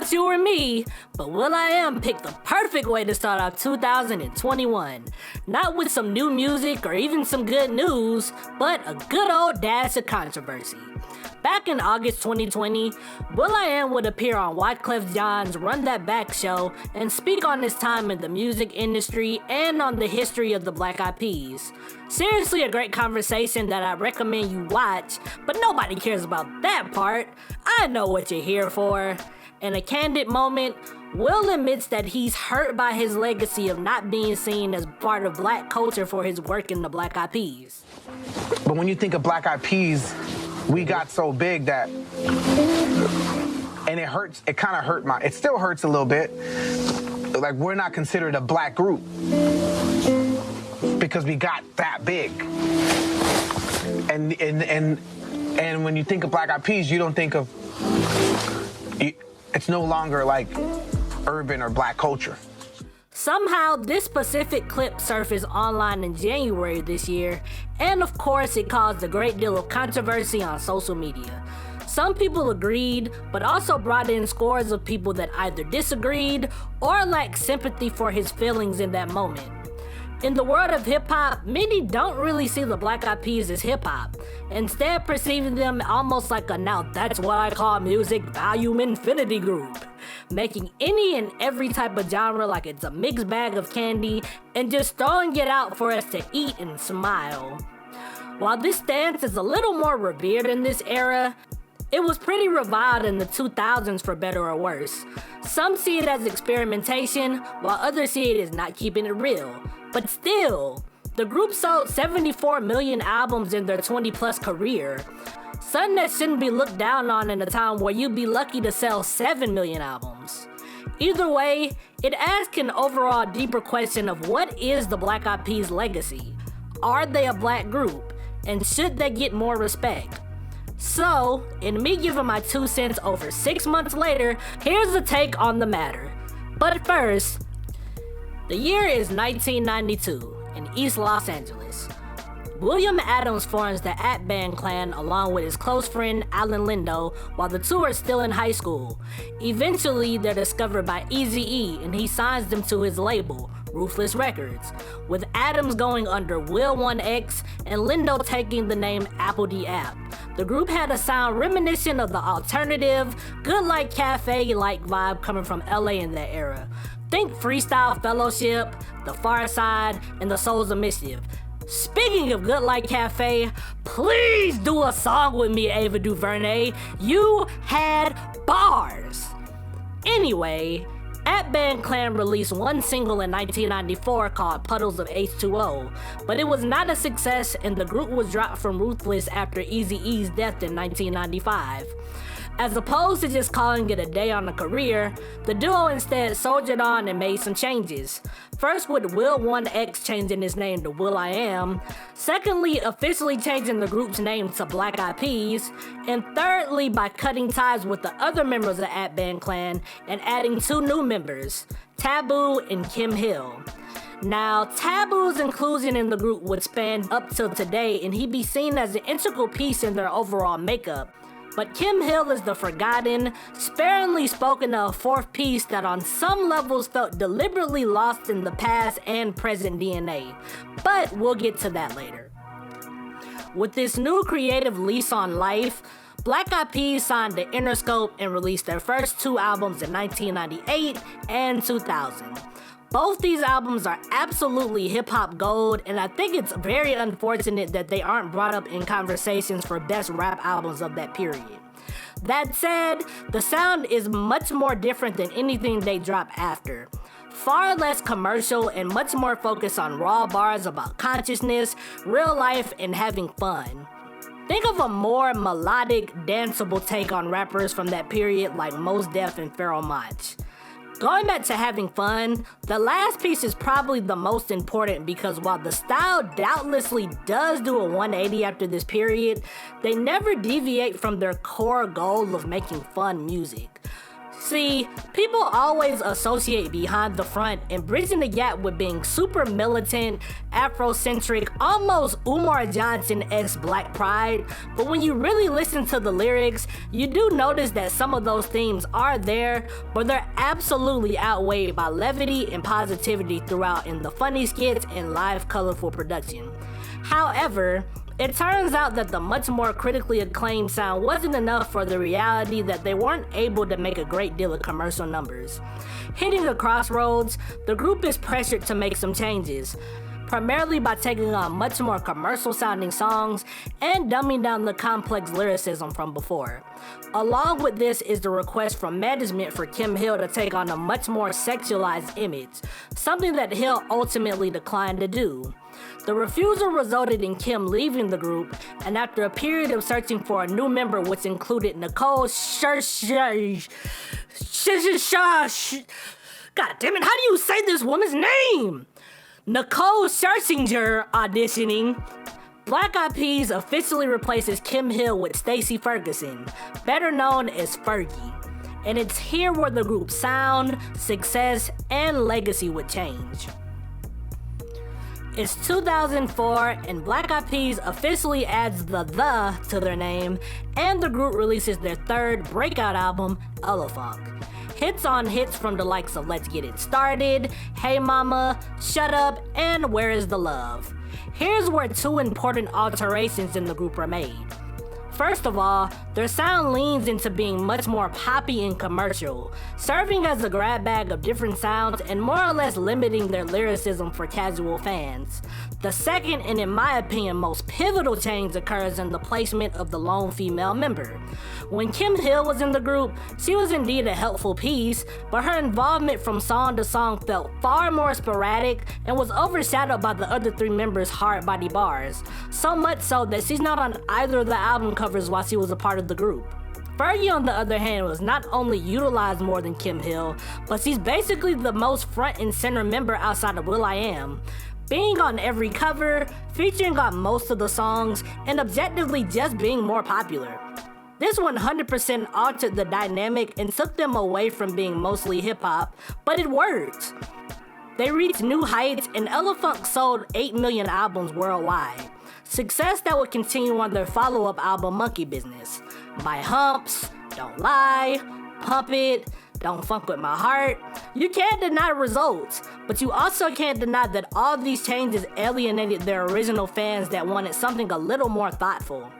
just you or me, but Will.I.Am picked the perfect way to start off 2021. Not with some new music or even some good news, but a good old dash of controversy. Back in August 2020, Will.I.Am would appear on Wyclef Jean's Run That Back show and speak on his time in the music industry and on the history of the Black Eyed Peas. Seriously, a great conversation that I recommend you watch, but nobody cares about that part. I know what you're here for. In a candid moment, Will admits that he's hurt by his legacy of not being seen as part of Black culture for his work in the Black Eyed Peas. But when you think of Black Eyed Peas, we got so big that, and it hurts, it kind of hurt it still hurts a little bit. Like, we're not considered a Black group because we got that big. And when you think of Black Eyed Peas, you don't think of, it's no longer like urban or Black culture. Somehow, this specific clip surfaced online in January this year, and of course it caused a great deal of controversy on social media. Some people agreed, but also brought in scores of people that either disagreed or lacked sympathy for his feelings in that moment. In the world of hip-hop, many don't really see the Black Eyed Peas as hip-hop, instead perceiving them almost like a now that's what I call music volume infinity group, making any and every type of genre like it's a mixed bag of candy and just throwing it out for us to eat and smile. While this stance is a little more revered in this era, it was pretty reviled in the 2000s for better or worse. Some see it as experimentation, while others see it as not keeping it real. But still, the group sold 74 million albums in their 20-plus career, something that shouldn't be looked down on in a time where you'd be lucky to sell 7 million albums. Either way, it asks an overall deeper question of what is the Black Eyed Peas' legacy? Are they a Black group? And should they get more respect? So, in me giving my 2 cents over 6 months later, here's a take on the matter. But first, the year is 1992 in East Los Angeles. William Adams forms the Ant-Band clan along with his close friend Alan Lindo while the two are still in high school. Eventually, they're discovered by Eazy-E and he signs them to his label, Ruthless Records, with Adams going under Will.I.Am and Lindo taking the name Apple D App. The group had a sound reminiscent of the alternative, Good Like Cafe-like vibe coming from LA in that era. Think Freestyle Fellowship, The Far Side, and The Souls of Mischief. Speaking of Good Like Cafe, please do a song with me, Ava DuVernay. You had bars. Anyway, Ant-Band Clan released one single in 1994 called Puddles of H2O, but it was not a success and the group was dropped from Ruthless after Eazy-E's death in 1995. As opposed to just calling it a day on a career, the duo instead soldiered on and made some changes. First with Will.I.Am changing his name to Will.I.Am, secondly officially changing the group's name to Black Eyed Peas, and thirdly by cutting ties with the other members of the Ant-Band clan and adding 2 new members, Taboo and Kim Hill. Now, Taboo's inclusion in the group would span up till today and he'd be seen as an integral piece in their overall makeup. But Kim Hill is the forgotten, sparingly spoken of 4th piece that on some levels felt deliberately lost in the past and present DNA. But we'll get to that later. With this new creative lease on life, Black Eyed Peas signed to Interscope and released their first 2 albums in 1998 and 2000. Both these albums are absolutely hip-hop gold, and I think it's very unfortunate that they aren't brought up in conversations for best rap albums of that period. That said, the sound is much more different than anything they drop after. Far less commercial and much more focused on raw bars about consciousness, real life, and having fun. Think of a more melodic, danceable take on rappers from that period like Mos Def and Pharoah Monch. Going back to having fun, the last piece is probably the most important because while the style doubtlessly does do a 180 after this period, they never deviate from their core goal of making fun music. See, people always associate Behind the Front and Bridging the Gap with being super militant, Afrocentric, almost Umar Johnson-esque Black pride, but when you really listen to the lyrics, you do notice that some of those themes are there, but they're absolutely outweighed by levity and positivity throughout in the funny skits and live colorful production. However, it turns out that the much more critically acclaimed sound wasn't enough for the reality that they weren't able to make a great deal of commercial numbers. Hitting a crossroads, the group is pressured to make some changes, primarily by taking on much more commercial sounding songs and dumbing down the complex lyricism from before. Along with this is the request from management for Kim Hill to take on a much more sexualized image, something that Hill ultimately declined to do. The refusal resulted in Kim leaving the group, and after a period of searching for a new member which included Nicole God damn it, how do you say this woman's name? Nicole Scherzinger auditioning, Black Eyed Peas officially replaces Kim Hill with Stacey Ferguson, better known as Fergie. And it's here where the group's sound, success, and legacy would change. It's 2004 and Black Eyed Peas officially adds the to their name, and the group releases their third breakout album, Elephant. Hits on hits from the likes of Let's Get It Started, Hey Mama, Shut Up, and Where Is the Love. Here's where two important alterations in the group are made. First of all, their sound leans into being much more poppy and commercial, serving as a grab bag of different sounds and more or less limiting their lyricism for casual fans. The second, and in my opinion most pivotal change, occurs in the placement of the lone female member. When Kim Hill was in the group, she was indeed a helpful piece, but her involvement from song to song felt far more sporadic and was overshadowed by the other three members' hard-body bars, so much so that she's not on either of the album covers while she was a part of the group. Fergie, on the other hand, was not only utilized more than Kim Hill, but she's basically the most front and center member outside of Will.I.Am, being on every cover, featuring on most of the songs, and objectively just being more popular. This 100% altered the dynamic and took them away from being mostly hip-hop, but it worked. They reached new heights and Elephant sold 8 million albums worldwide. Success that would continue on their follow-up album Monkey Business. My Humps, Don't Lie, Pump It, Don't Funk With My Heart. You can't deny results, but you also can't deny that all these changes alienated their original fans that wanted something a little more thoughtful.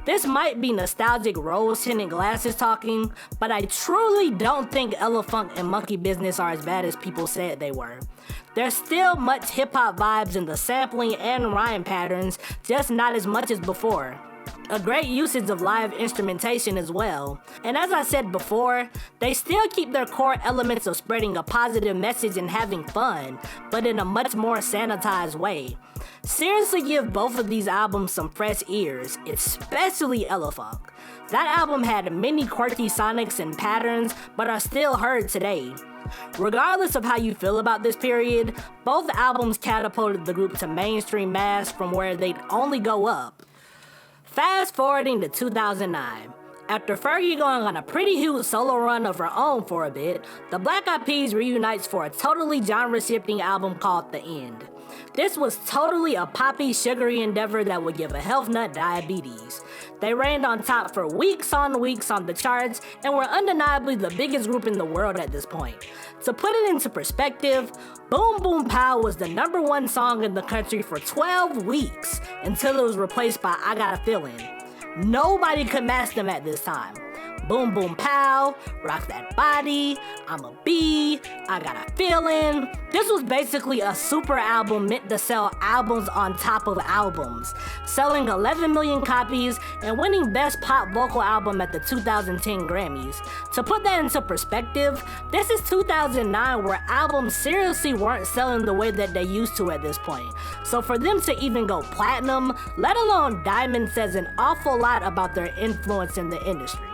This might be nostalgic rose-tinted glasses talking, but I truly don't think Elephant and Monkey Business are as bad as people said they were. There's still much hip-hop vibes in the sampling and rhyme patterns, just not as much as before. A great usage of live instrumentation as well. And as I said before, they still keep their core elements of spreading a positive message and having fun, but in a much more sanitized way. Seriously give both of these albums some fresh ears, especially Elephant. That album had many quirky sonics and patterns, but are still heard today. Regardless of how you feel about this period, both albums catapulted the group to mainstream mass from where they'd only go up. Fast forwarding to 2009. After Fergie going on a pretty huge solo run of her own for a bit, the Black Eyed Peas reunites for a totally genre-shifting album called E.N.D. This was totally a poppy, sugary endeavor that would give a health nut diabetes. They reigned on top for weeks on the charts and were undeniably the biggest group in the world at this point. To put it into perspective, Boom Boom Pow was the #1 song in the country for 12 weeks until it was replaced by I Got a Feeling. Nobody could match them at this time. Boom Boom Pow, Rock That Body, I'm a Bee, I Got a Feeling. This was basically a super album meant to sell albums on top of albums, selling 11 million copies and winning Best Pop Vocal Album at the 2010 Grammys. To put that into perspective, this is 2009 where albums seriously weren't selling the way that they used to at this point. So for them to even go platinum, let alone diamond, says an awful lot about their influence in the industry.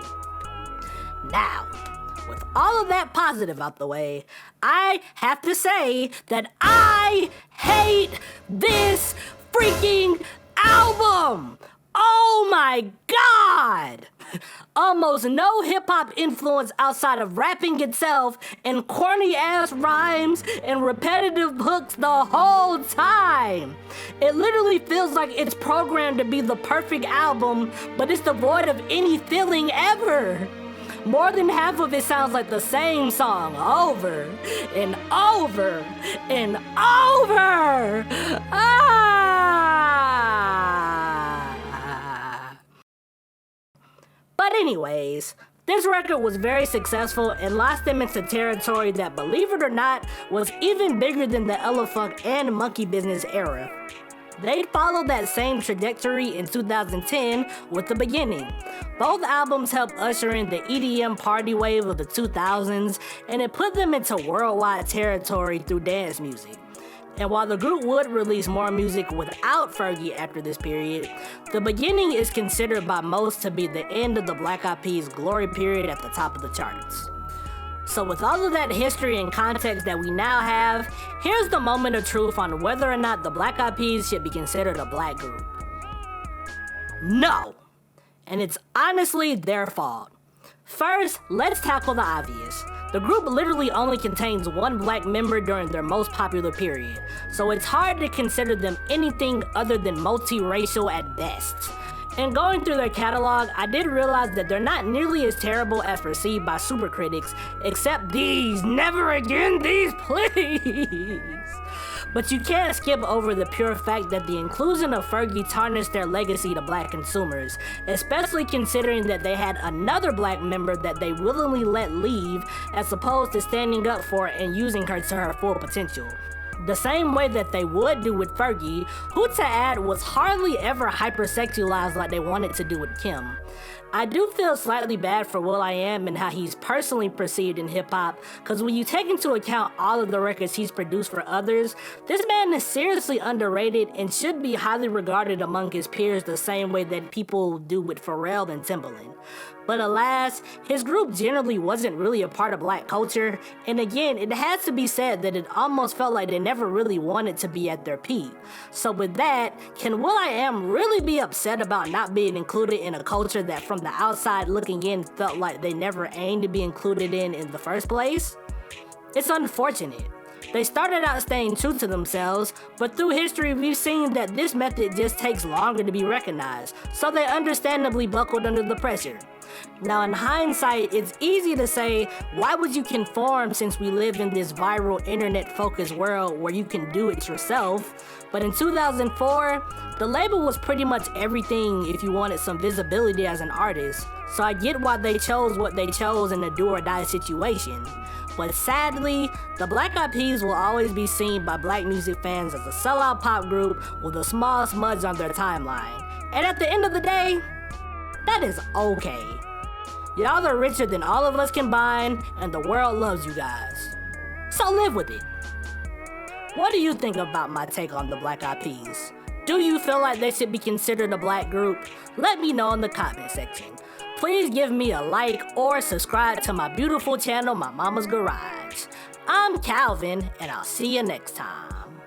Now, with all of that positive out the way, I have to say that I hate this freaking album! Oh my God! Almost no hip-hop influence outside of rapping itself and corny-ass rhymes and repetitive hooks the whole time. It literally feels like it's programmed to be the perfect album, but it's devoid of any feeling ever. More than half of it sounds like the same song over and over and over. But anyways, this record was very successful and launched them into territory that, believe it or not, was even bigger than the Elephunk and Monkey Business era. They followed that same trajectory in 2010 with The Beginning. Both albums helped usher in the EDM party wave of the 2000s, and it put them into worldwide territory through dance music. And while the group would release more music without Fergie after this period, The Beginning is considered by most to be the end of the Black Eyed Peas' glory period at the top of the charts. So with all of that history and context that we now have, here's the moment of truth on whether or not the Black Eyed Peas should be considered a black group. No! And it's honestly their fault. First, let's tackle the obvious. The group literally only contains one black member during their most popular period, so it's hard to consider them anything other than multiracial at best. And going through their catalog, I did realize that they're not nearly as terrible as perceived by super critics, except these, never again these, please. But you can't skip over the pure fact that the inclusion of Fergie tarnished their legacy to black consumers, especially considering that they had another black member that they willingly let leave as opposed to standing up for and using her to her full potential. The same way that they would do with Fergie, who to add was hardly ever hypersexualized like they wanted to do with Kim. I do feel slightly bad for Will.I.Am and how he's personally perceived in hip-hop, cause when you take into account all of the records he's produced for others, this man is seriously underrated and should be highly regarded among his peers the same way that people do with Pharrell and Timbaland. But alas, his group generally wasn't really a part of black culture, and again, it has to be said that it almost felt like they never really wanted to be at their peak. So with that, can Will.I.Am really be upset about not being included in a culture that from the outside looking in felt like they never aimed to be included in the first place? It's unfortunate. They started out staying true to themselves, but through history we've seen that this method just takes longer to be recognized, so they understandably buckled under the pressure. Now in hindsight, it's easy to say, why would you conform since we live in this viral internet-focused world where you can do it yourself? But in 2004, the label was pretty much everything if you wanted some visibility as an artist, so I get why they chose what they chose in a do-or-die situation. But sadly, the Black Eyed Peas will always be seen by black music fans as a sellout pop group with a small smudge on their timeline. And at the end of the day, that is okay. Y'all are richer than all of us combined, and the world loves you guys. So live with it. What do you think about my take on the Black Eyed Peas? Do you feel like they should be considered a black group? Let me know in the comment section. Please give me a like or subscribe to my beautiful channel, My Mama's Garage. I'm Calvin, and I'll see you next time.